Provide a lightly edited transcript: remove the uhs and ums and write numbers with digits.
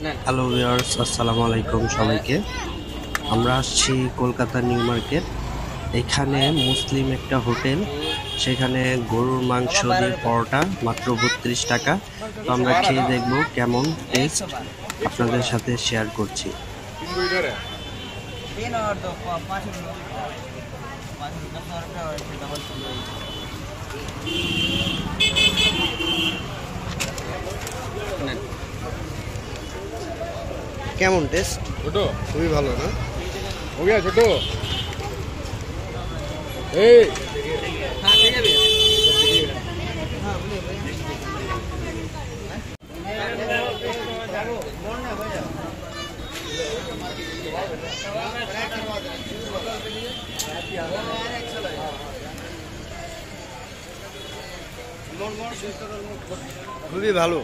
Hello viewers, আসসালামু আলাইকুম সবাইকে। আমরা আসছি কলকাতা নিউ মার্কেট। এখানে মুসলিম একটা হোটেল, সেখানে গরুর মাংস দিয়ে পরোটা মাত্র 32 টাকা। তো আমরা খেয়ে দেখবো কেমন টেস্ট, আপনাদের সাথে শেয়ার করছি। কেমন টেস্ট? ছোট খুবই ভালো না? हो गया छोटो এই খুবই ভালো।